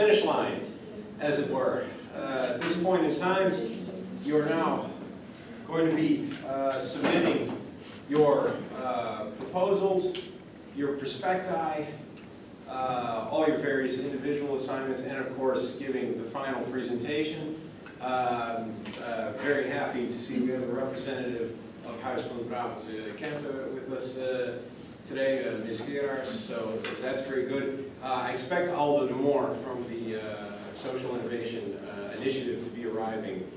finish line, as it were. At this point in time, you are now going to be submitting your proposals, your prospecti, all your various individual assignments, and of course giving the final presentation. Very happy to see we have a representative of Huis van Brabant Kempen with us today, Ms. Gerards, so that's very good. I expect Aldo de Moor from the Social Innovation Initiative to be arriving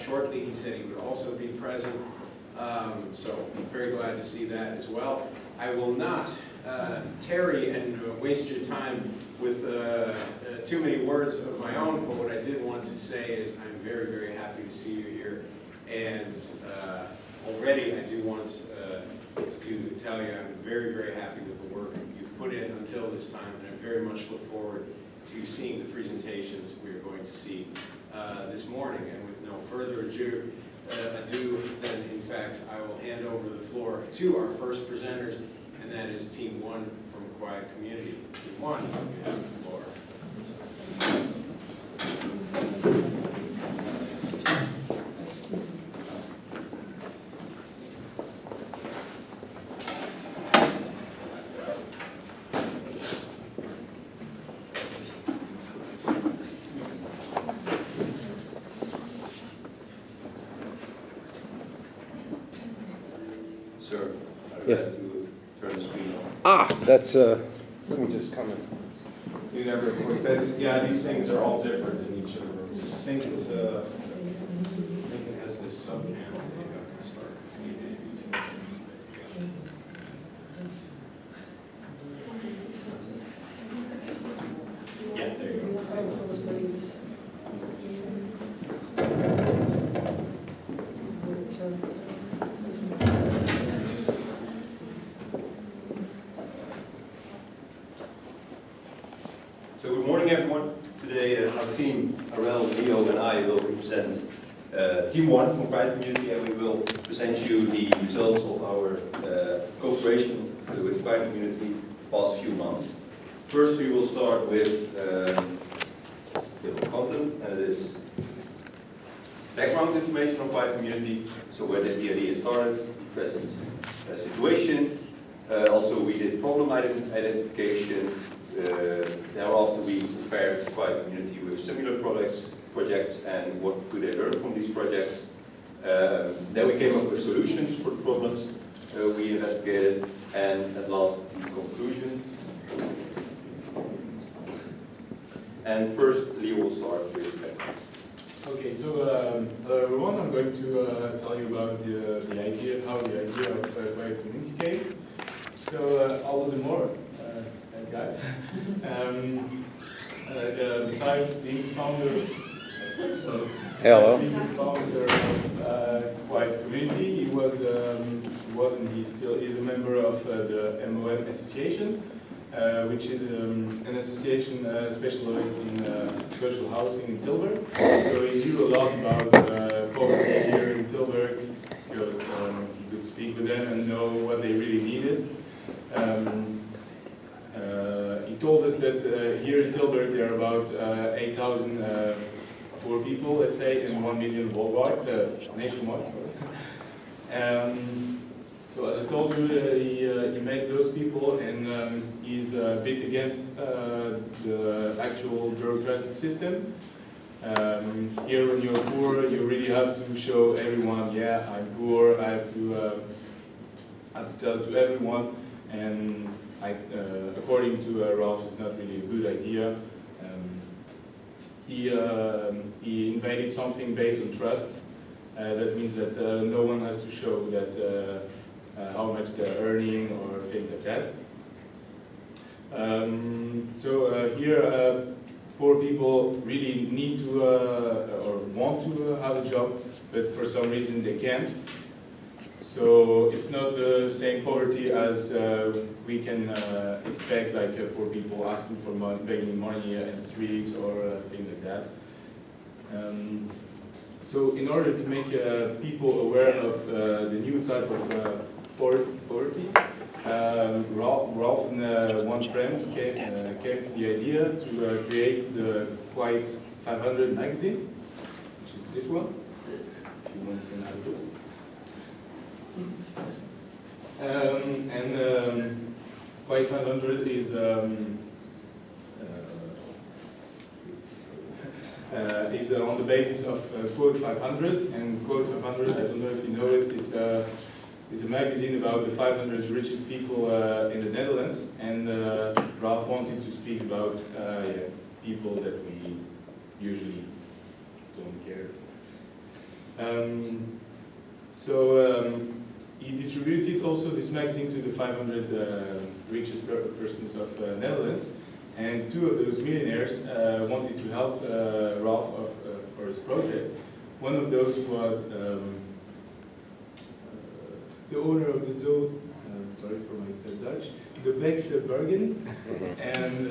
shortly. He said he would also be present, so I'm very glad to see that as well. I will not tarry and waste your time with too many words of my own, but what I did want to say is I'm very, very happy to see you here, and already I do want to tell you I'm very, very happy with the work you've put in until this time, and I very much look forward to seeing the presentations we are going to see this morning. And with no further ado, then in fact I will hand over the floor to our first presenters, and that is Team 1 from Quiet Community. Team 1, you have the floor. Sir, Yes. to turn the screen on. Ah, that's, let me just come in. You never quick. That's, yeah, these things are all different in each of the rooms. I think it's I think it has this sub panel. You have to start. Yeah, there you go. So good morning, everyone. Today, our team, Arel, Leo, and I will represent Team 1 from Quiet Community, and we will present you the results of our cooperation with Quiet Community the past few months. First, we will start with the content, and it is background information on Quiet Community. So where did the idea started, present situation. Also, we did problem identification. Thereafter, we prepared Quiet Community with similar projects, and what could they learn from these projects. Then we came up with solutions for the problems we investigated, and at last, the conclusion. And first, Leo will start with background. Okay, so hello everyone. I'm going to tell you about the idea, how the idea of Quiet Community came. So Aldo de Moor, that guy, besides being founder, Hello. Being the founder of Quiet Community, he still is a member of the MOM Association, which is an association specialized in social housing in Tilburg. So he knew a lot about poverty here in Tilburg, because he could speak with them and know what they really needed. He told us that here in Tilburg there are about 8,000 poor people, let's say, and 1 million worldwide, nationwide. So as I told you, he met those people, and he's a bit against the actual bureaucratic system. Here when you're poor, you really have to show everyone, yeah, I'm poor, I have to tell it to everyone, and according to Ralph, it's not really a good idea. He invented something based on trust. That means that no one has to show that how much they're earning or things like that. Here, poor people really need to or want to have a job, but for some reason they can't. So it's not the same poverty as we can expect, like poor people asking for money, begging money in the streets or things like that. So in order to make people aware of the new type of poverty, Ralph and one friend came to the idea to create the Quiet 500 magazine, which is this one. If you want, can have it. Quiet 500 is on the basis of Quote 500, and Quote 500, I don't know if you know it, is a magazine about the 500 richest people in the Netherlands, and Ralph wanted to speak about people that we usually don't care. He distributed also this magazine to the 500 richest persons of Netherlands, and two of those millionaires wanted to help Ralph for his project. One of those was the owner of the zoo, sorry for my Dutch, the Bex Bergen, and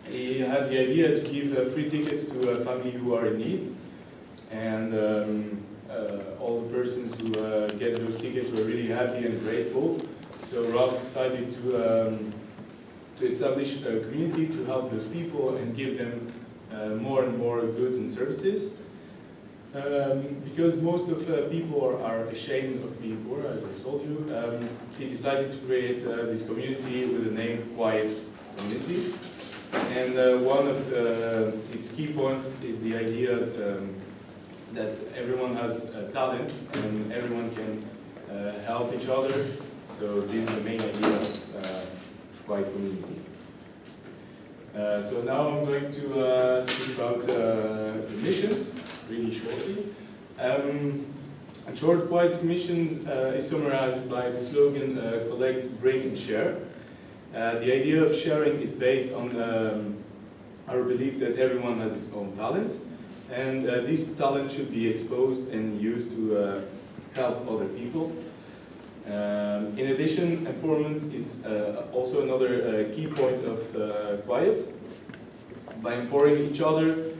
he had the idea to give free tickets to a family who are in need, and all the persons who get those tickets were really happy and grateful. So Ralph decided to establish a community to help those people and give them more and more goods and services. Because most of people are ashamed of being poor, as I told you, he decided to create this community with the name Quiet Community. And one of its key points is the idea that everyone has talent and everyone can help each other. So this is the main idea of Quiet Community. So now I'm going to speak about the missions, really shortly. In short, Quiet mission is summarized by the slogan collect, bring and share. The idea of sharing is based on our belief that everyone has his own talent, and this talent should be exposed and used to help other people. In addition, empowerment is also another key point of Quiet. By empowering each other,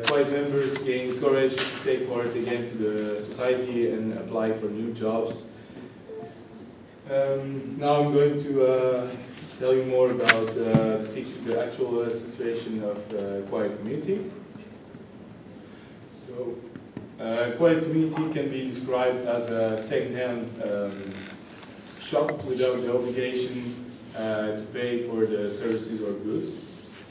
Quiet members gain courage to take part again to the society and apply for new jobs. Now I'm going to tell you more about the actual situation of Quiet Community. So, Quiet Community can be described as a second-hand shop without the obligation to pay for the services or goods.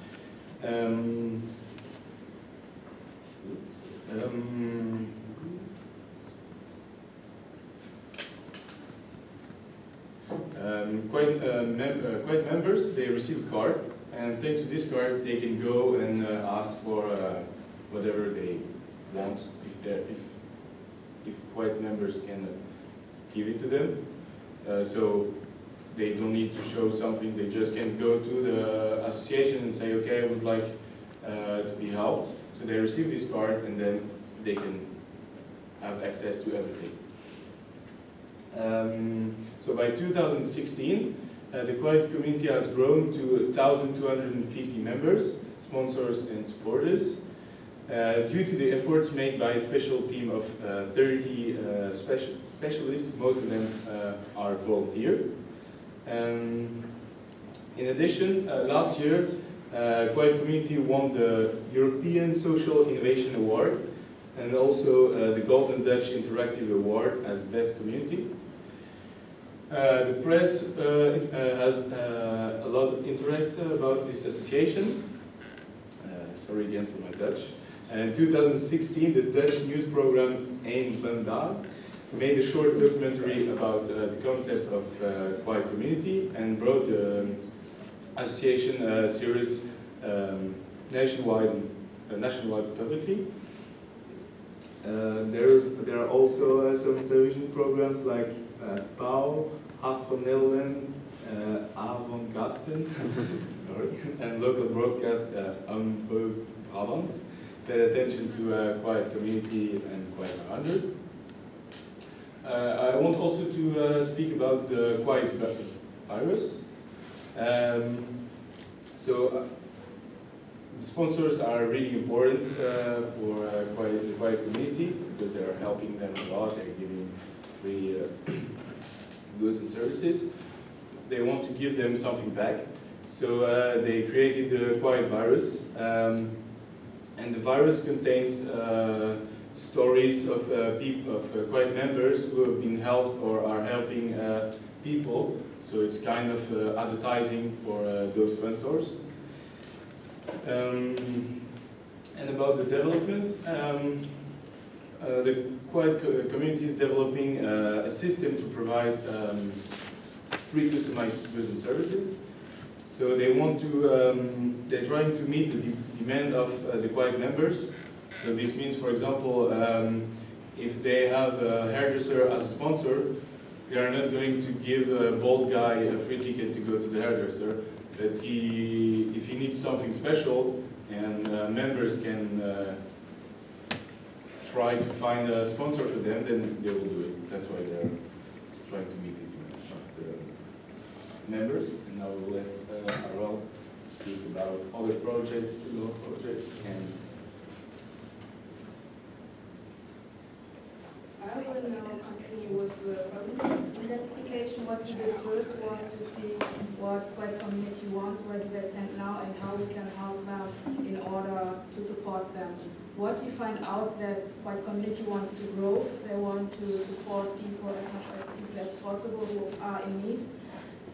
Quiet members, they receive a card, and thanks to this card they can go and ask for whatever they want, if Quiet members can give it to them. So they don't need to show something, they just can go to the association and say, okay, I would like to be helped. So they receive this card and then they can have access to everything. So by 2016, the Quiet Community has grown to 1,250 members, sponsors and supporters, due to the efforts made by a special team of 30 specialists. Most of them are volunteer. In addition, last year, Quiet Community won the European Social Innovation Award and also the Golden Dutch Interactive Award as Best Community. The press has a lot of interest about this association. Sorry again for my Dutch. In 2016, the Dutch news program Eén Vandaag made a short documentary about the concept of Quiet Community and brought the association series nationwide publicly. There are also some television programs like Pauw, Hart van Nederland, Avond Gasten, sorry, and local broadcast Unbeug Brabant paid attention to Quiet Community and Quiet 100. I want also to speak about the Quiet virus. So the sponsors are really important for the Quiet Community because they are helping them a lot. They're giving free goods and services. services. They want to give them something back. So they created the Quiet virus. And the virus contains stories of Quiet members who have been helped or are helping people. So it's kind of advertising for those sponsors. And about the development, the Quiet community is developing a system to provide free customized goods and services. So they want to, they're trying to meet the demand of the Quiet members. So this means, for example, if they have a hairdresser as a sponsor, they are not going to give a bald guy a free ticket to go to the hairdresser. But if he needs something special, and members can try to find a sponsor for them, then they will do it. That's why they're trying to meet the demand of the members. And now we'll let Arel speak about other projects, and I will now continue with the problem identification. What we did first was to see what Quiet community wants, where do they stand now, and how we can help them in order to support them. What we find out that Quiet community wants to grow. They want to support people as much as possible who are in need.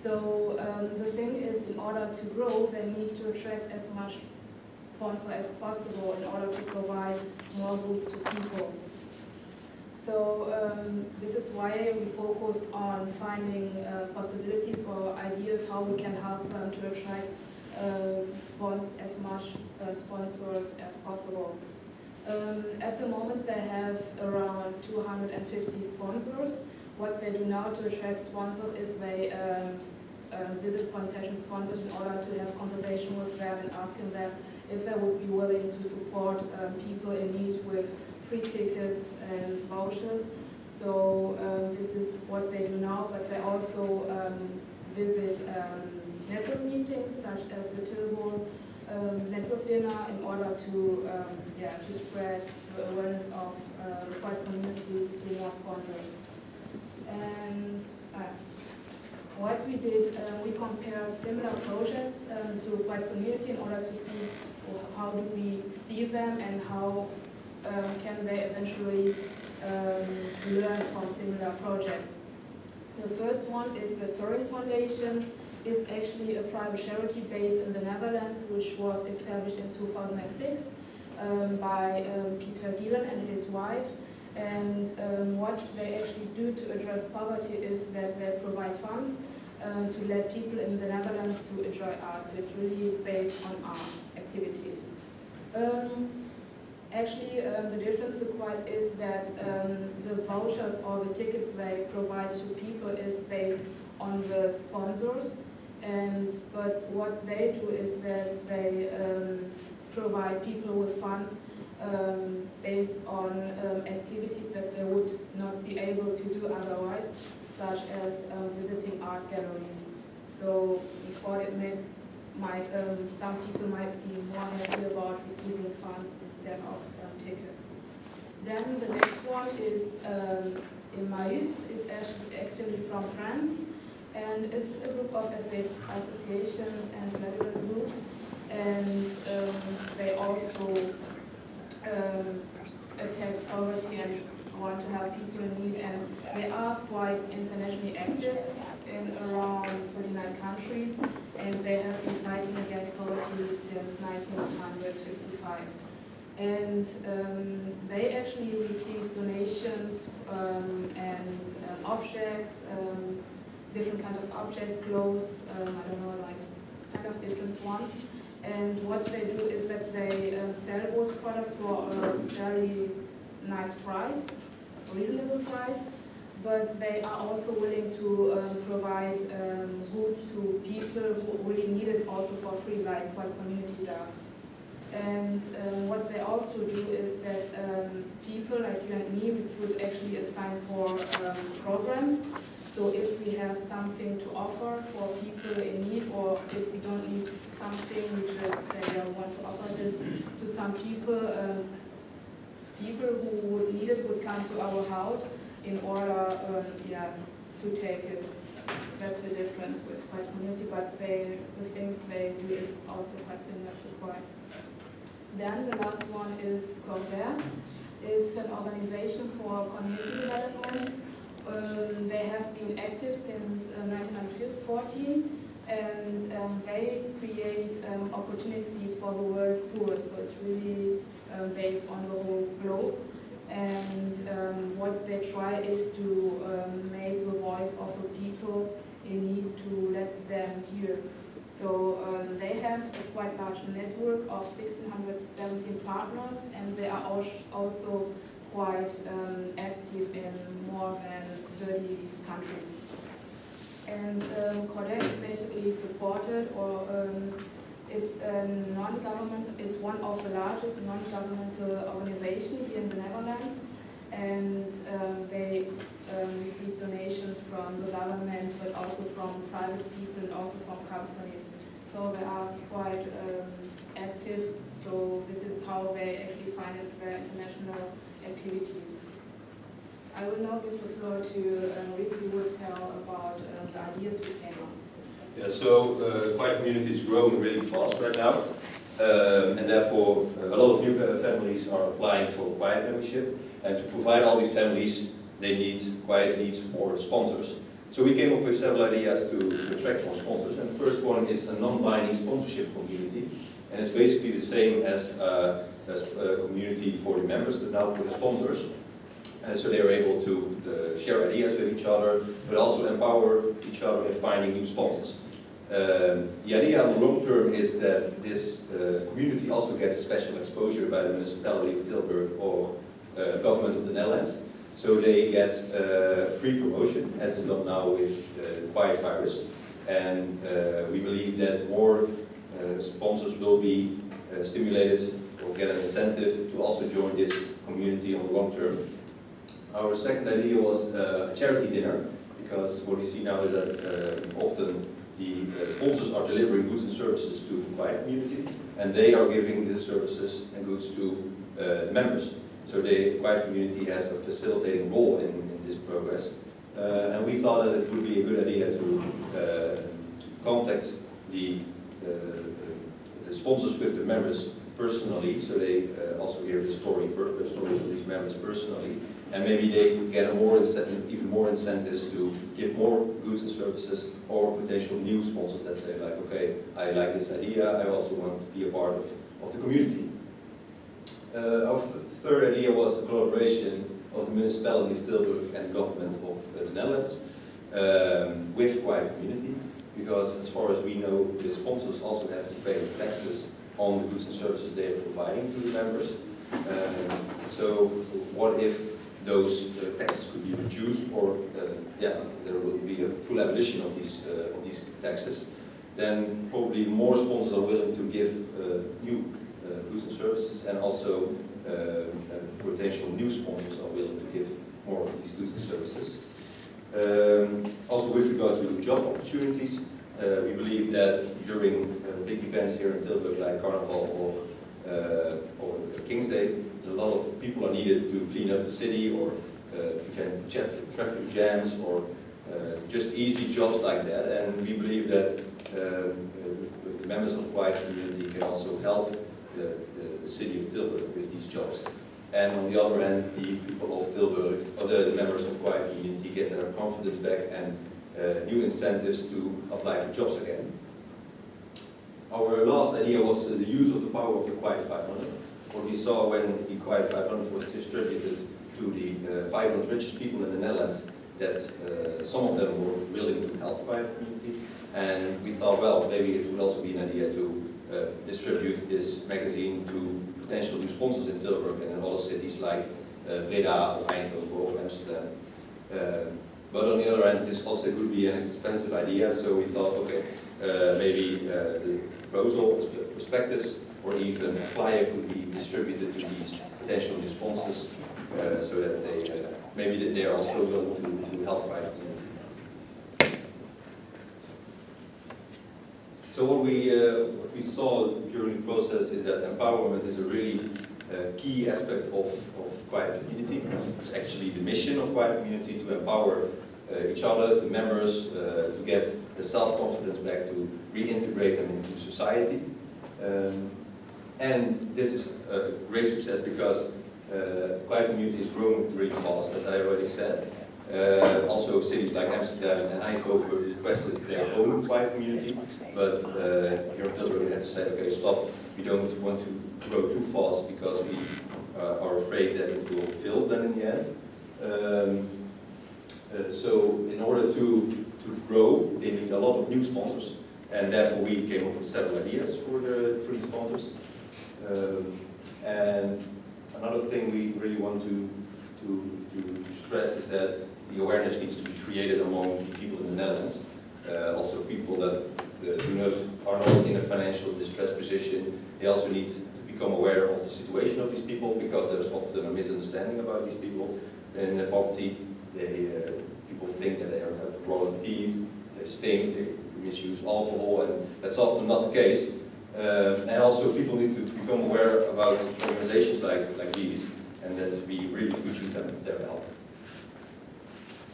So the thing is, in order to grow, they need to attract as much sponsor as possible in order to provide more goods to people. So this is why we focused on finding possibilities or ideas how we can help them to attract as much sponsors as possible. At the moment they have around 250 sponsors. What they do now to attract sponsors is they visit potential sponsors in order to have conversation with them and asking them if they would be willing to support people in need with free tickets and vouchers. So this is what they do now, but they also visit network meetings such as the Tilburg network dinner in order to spread the awareness of the Quiet communities to more sponsors. And what we did, we compared similar projects to Quiet community in order to see how do we see them and how can they eventually learn from similar projects. The first one is the Turing Foundation. It's actually a private charity based in the Netherlands, which was established in 2006 by Peter Dielen and his wife. And what they actually do to address poverty is that they provide funds to let people in the Netherlands to enjoy art. So it's really based on art activities. Actually, the difference to Quiet is that the vouchers or the tickets they provide to people is based on the sponsors. But what they do is that they provide people with funds based on activities that they would not be able to do otherwise, such as visiting art galleries. So we thought it some people might be more happy about receiving funds instead of tickets. Then the next one is Emmaüs, is actually from France, and it's a group of associations and celebrity groups, and they also attack poverty and want to help people in need, and they are quite internationally active in around 49 countries, and they have been fighting against poverty since 1955. And they actually receive donations and objects, different kind of objects, clothes, I don't know, like kind of different ones. And what they do is that they sell those products for a very nice price, reasonable price, but they are also willing to provide goods to people who really need it also for free, like what community does. And what they also do is that people like you and me, we would actually assign for programs. So if we have something to offer for people in need, or if we don't need something, we just say I want to offer this to some people. People who would need it would come to our house in order to take it. That's the difference with Quiet Community, but the things they do is also quite similar to Quiet. Then the last one is Corvair. It's an organization for community development. They have been active since 1914, and they create opportunities for the world poor. So it's really based on the whole globe. And what they try is to make the voice of the people in need to let them hear. So they have a quite large network of 1,617 partners, and they are also quite active in more than 30 countries. And Corvair is basically supported, or it's a non-government. It's one of the largest non-governmental organizations here in the Netherlands, and they receive donations from the government, but also from private people and also from companies. So they are quite active. So this is how they actually finance their international activities. I will now give the floor to Rick, who will tell about the ideas we came up with. Yeah, so Quiet Community is growing really fast right now, and therefore a lot of new families are applying for Quiet membership. And to provide all these families, Quiet needs more sponsors. So we came up with several ideas to attract more sponsors. And the first one is a non-binding sponsorship community, and it's basically the same as a community for the members, but now for the sponsors. So they are able to share ideas with each other, but also empower each other in finding new sponsors. The idea on the long term is that this community also gets special exposure by the municipality of Tilburg or government of the Netherlands. So they get free promotion, as is done now with the Quiet virus. And we believe that more sponsors will be stimulated or get an incentive to also join this community on the long term. Our second idea was a charity dinner, because what we see now is that often the sponsors are delivering goods and services to the Quiet community, and they are giving the services and goods to members. So the Quiet community has a facilitating role in this progress. And we thought that it would be a good idea to contact the sponsors with the members personally, so they also hear the story of these members personally. And maybe they could get even more incentives to give more goods and services, or potential new sponsors that say like, okay, I like this idea, I also want to be a part of the community. Our third idea was the collaboration of the municipality of Tilburg and the government of the Netherlands with Quiet Community, because as far as we know, the sponsors also have to pay taxes on the goods and services they are providing to the members. So what if those taxes could be reduced, or there will be a full abolition of these taxes? Then probably more sponsors are willing to give new goods and services, and also potential new sponsors are willing to give more of these goods and services. Also with regard to job opportunities, we believe that during big events here in Tilburg like Carnival or King's Day, a lot of people are needed to clean up the city, or prevent traffic jams, or just easy jobs like that. And we believe that the members of the Quiet community can also help the city of Tilburg with these jobs. And on the other hand, the people of Tilburg, or the members of the Quiet community, get their confidence back and new incentives to apply for jobs again. Our last idea was the use of the power of the Quiet 500. What we saw when the Quiet 500 was distributed to the 500 richest people in the Netherlands, that some of them were willing to help the Quiet community, and we thought, well, maybe it would also be an idea to distribute this magazine to potential new sponsors in Tilburg and in other cities like Breda or Eindhoven or Amsterdam. But on the other hand, this also could be an expensive idea, so we thought, okay, maybe the proposal, prospectus, or even a flyer could be distributed to these potential new sponsors, so that they maybe they are also willing to help private community. So what we saw during the process is that empowerment is a really key aspect of Quiet Community. It's actually the mission of Quiet Community to empower each other, the members, to get the self-confidence back, to reintegrate them into society. And this is a great success because quiet community is growing really fast, as I already said. Also cities like Amsterdam and Eindhoven requested their own quiet community, but here in Tilburg we had to say, okay, stop, we don't want to grow too fast because we are afraid that it will fail then in the end. So in order to grow, they need a lot of new sponsors, and therefore we came up with several ideas for these sponsors. And another thing we really want to stress is that the awareness needs to be created among people in the Netherlands, also people that are not in a financial distressed position. They also need to become aware of the situation of these people, because there's often a misunderstanding about these people in poverty. People think that they have rotten teeth, they stink, they misuse alcohol, and that's often not the case. And also people need to become aware about organizations like these, and that we really could use their help.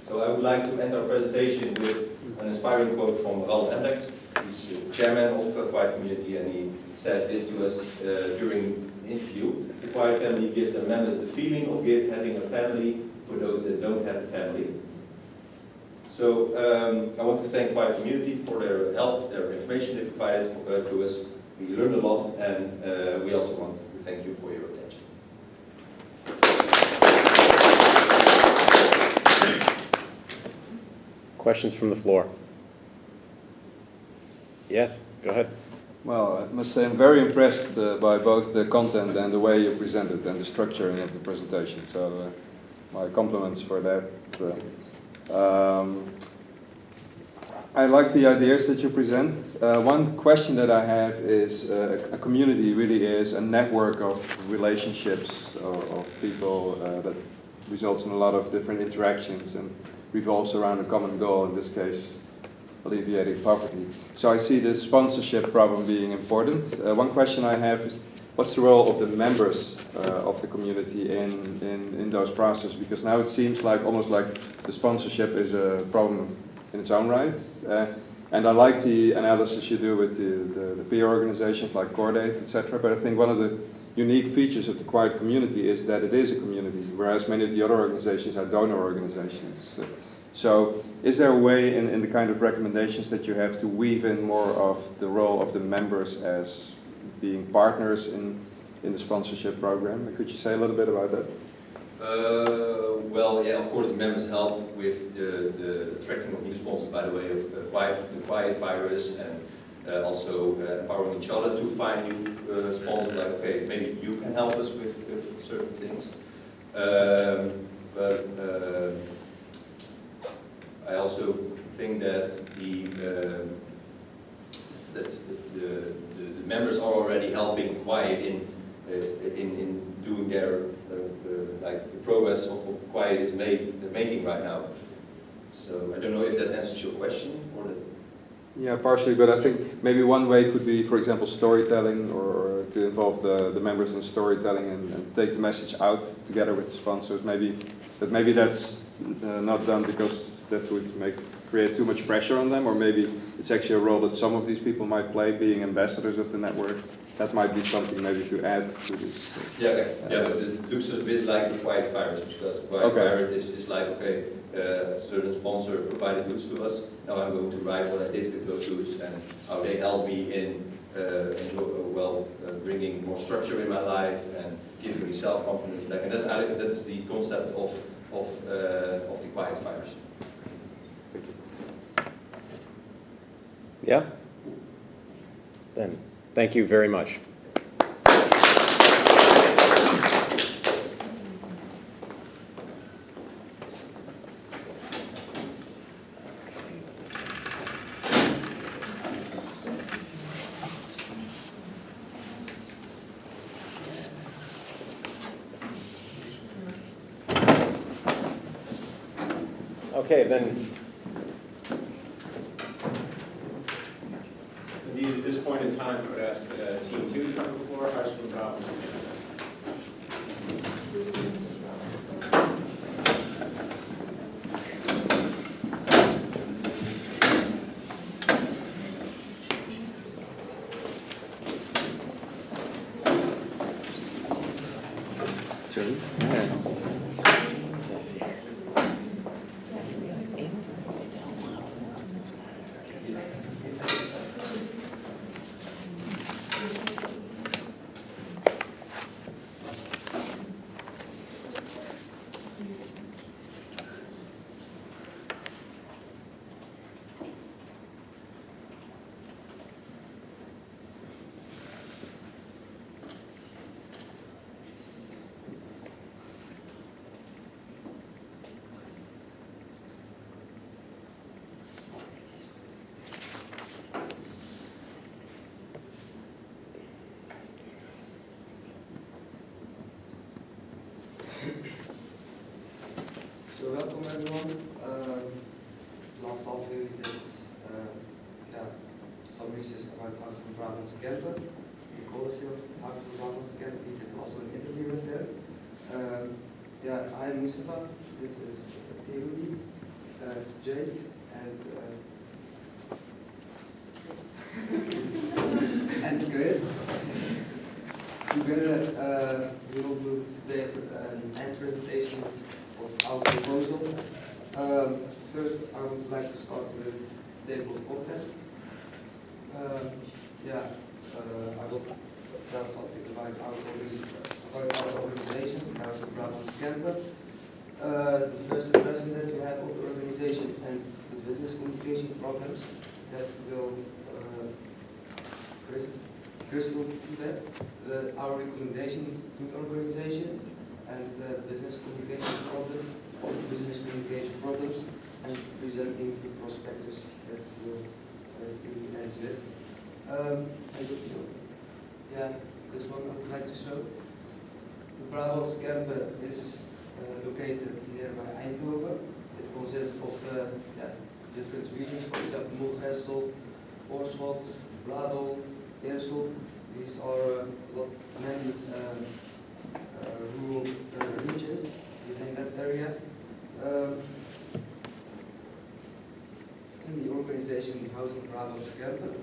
So I would like to end our presentation with an inspiring quote from Ralph Embrecht. He's the chairman of Quiet Community, and he said this to us during the interview. The Quiet Family gives their members the feeling of having a family for those that don't have a family. So I want to thank Quiet Community for their help, their information they provided to us. We learned a lot, and we also want to thank you for your attention. Questions from the floor? Yes, go ahead. Well, I must say I'm very impressed by both the content and the way you presented and the structuring of the presentation. So my compliments for that. I like the ideas that you present. One question that I have is, a community really is a network of relationships of people that results in a lot of different interactions and revolves around a common goal, in this case, alleviating poverty. So I see the sponsorship problem being important. One question I have is, what's the role of the members of the community in those processes? Because now it seems like almost like the sponsorship is a problem in its own right. And I like the analysis you do with the peer organizations like Cordate, etc. But I think one of the unique features of the Quiet Community is that it is a community, whereas many of the other organizations are donor organizations. So is there a way in the kind of recommendations that you have to weave in more of the role of the members as being partners in the sponsorship program? Could you say a little bit about that? Well, yeah, of course the members help with the attracting of new sponsors by the way of the quiet virus, and also empowering each other to find new sponsors, like, okay, maybe you can help us with certain things. But I also think that the members are already helping Quiet in doing their like the progress of what Quiet is making right now. So I don't know if that answers your question or that. Yeah, partially, but I think maybe one way could be, for example, storytelling, or to involve the members in storytelling and take the message out together with the sponsors. Maybe that's not done because that would create too much pressure on them, or maybe it's actually a role that some of these people might play, being ambassadors of the network. That might be something maybe to add to this. Yeah, okay. Yeah, but it looks a bit like the quiet virus, because the quiet virus is like, okay, a certain sponsor provided goods to us. Now I'm going to write what I did with those goods and how they help me in bringing more structure in my life and giving me self-confidence back. And that's the concept of the quiet virus. Thank you. Yeah? Then, thank you very much. Okay, then. Indeed, at this point in time, I would ask Team 2 to come to the floor, Huis van Brabant. everyone. Last half year we did some research about House van Brabant's Kempen. The policy of House van Brabant's Kempen. We did also an interview with them. I'm Mustafa. This is Theory, Jade, and Chris. Together, we will do today an end presentation of our proposal. First, I would like to start with table of contents. I will tell something about our organization, House of Brabant's Kempen. The first impression that we have of the organization and the business communication problems that will Chris will do that. Our recommendation to the organization and business communication problems and presenting the prospectus that will answer it. This one I would like to show. The Brabant's Kempen is located nearby Eindhoven. It consists of different regions, for example, Moergestel, Oorschot, Bladel, Eersel. These are many rural regions within that area. In the organization House of Brabant's Kempen,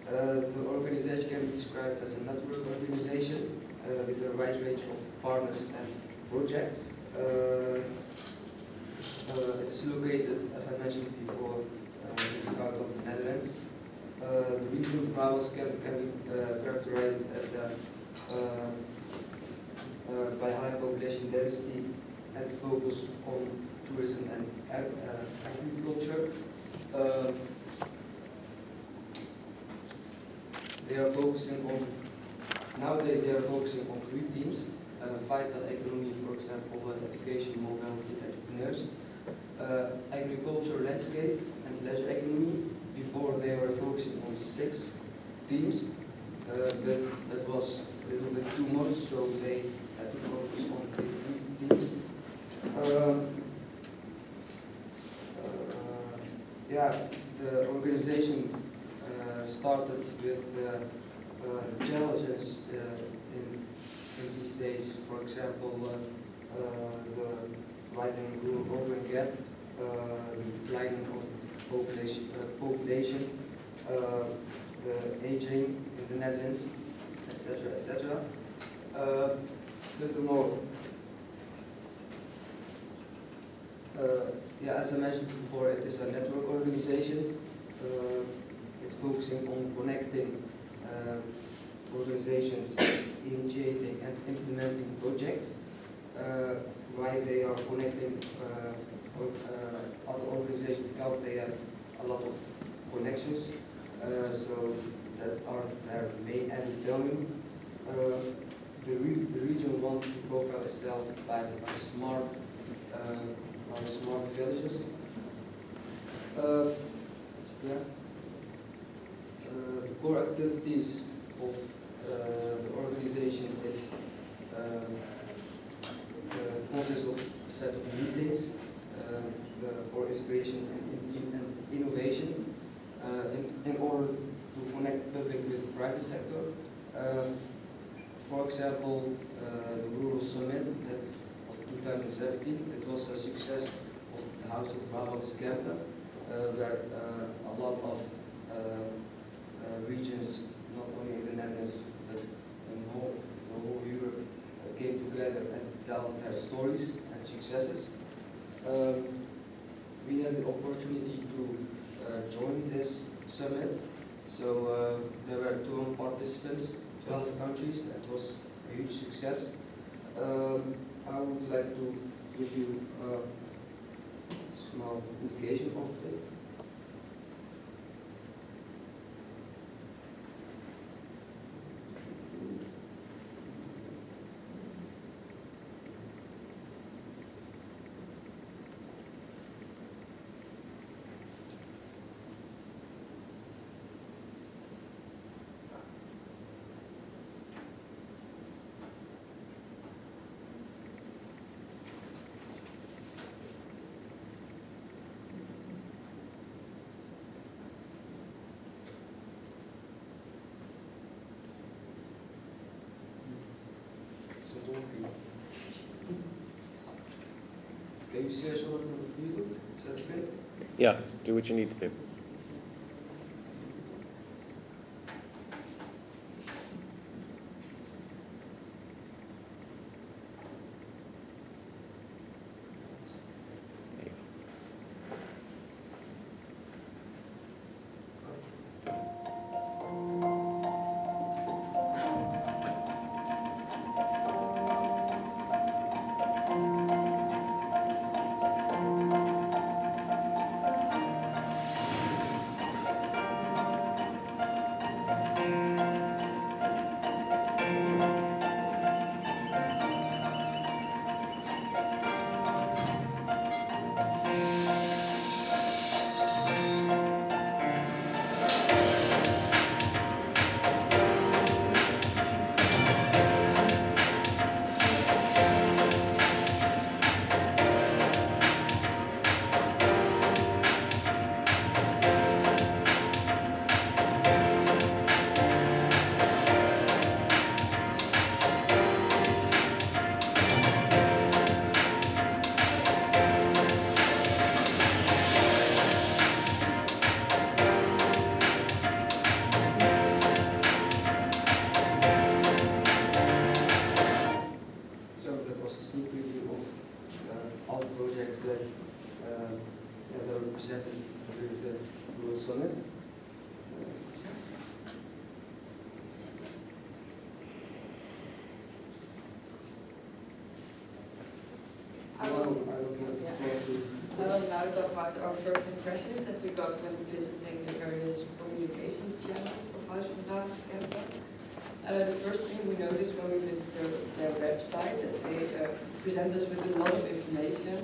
the organization can be described as a network organization with a wide range of partners and projects. It is located, as I mentioned before, in the south of the Netherlands. The region of Brabant's Kempen can be characterized as by high population density and focus on tourism and agriculture. Nowadays they are focusing on 3 themes: vital economy, for example, education, mobility, entrepreneurs, agriculture, landscape, and leisure economy. Before they were focusing on 6 themes, but that was a little bit too much, so they had to focus on 3 themes. The organization started with challenges in these days. For example, the widening rural-urban gap, the declining of population, the aging in the Netherlands, etc., etc. Furthermore, as I mentioned before, it is a network organization. It's focusing on connecting organizations, initiating and implementing projects. Why they are connecting other organizations, because they have a lot of connections, so that are their main added value. The region wants to profile itself by smart villages. The core activities of the organization is consists of a set of meetings for inspiration and innovation in order to connect public with the private sector. For example, the Rural Summit of 2017, it was a success of the House of Brabant's Kempen, where a lot of regions, not only in the Netherlands, but in the whole Europe, came together and tell their stories and successes. We had the opportunity to join this summit, so there were 200 participants, 12 countries. That was a huge success. I would like to give you a small indication of it. Can you search on YouTube? Is that okay? Yeah, do what you need to do. So that was a sneak preview of all the projects that are represented with the World Summit. I will give the floor to I will now talk about our first impressions that we got when visiting the various communication channels of Huis van Brabantse Campus. The first thing we noticed when we visited their website that they present us with a lot of information.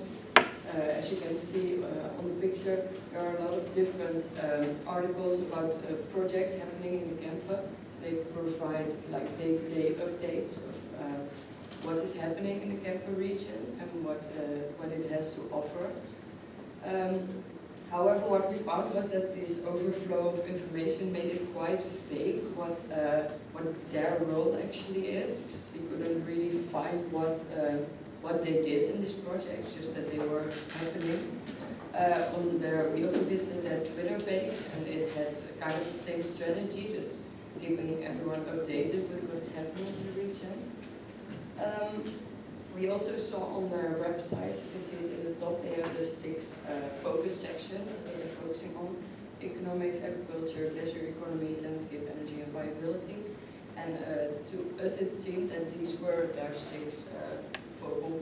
As you can see on the picture, there are a lot of different articles about projects happening in the campus. They provide like day-to-day updates of what is happening in the Kempen region and what it has to offer. However, what we found was that this overflow of information made it quite vague what their role actually is. We couldn't really find what they did in this project, just that they were happening. We also visited their Twitter page, and it had kind of the same strategy, just keeping everyone updated with what's happening in the region. We also saw on their website, you can see it in the top, they have the 6 focus sections that they're focusing on: economics, agriculture, leisure economy, landscape, energy, and viability. And to us it seemed that these were their 6 focal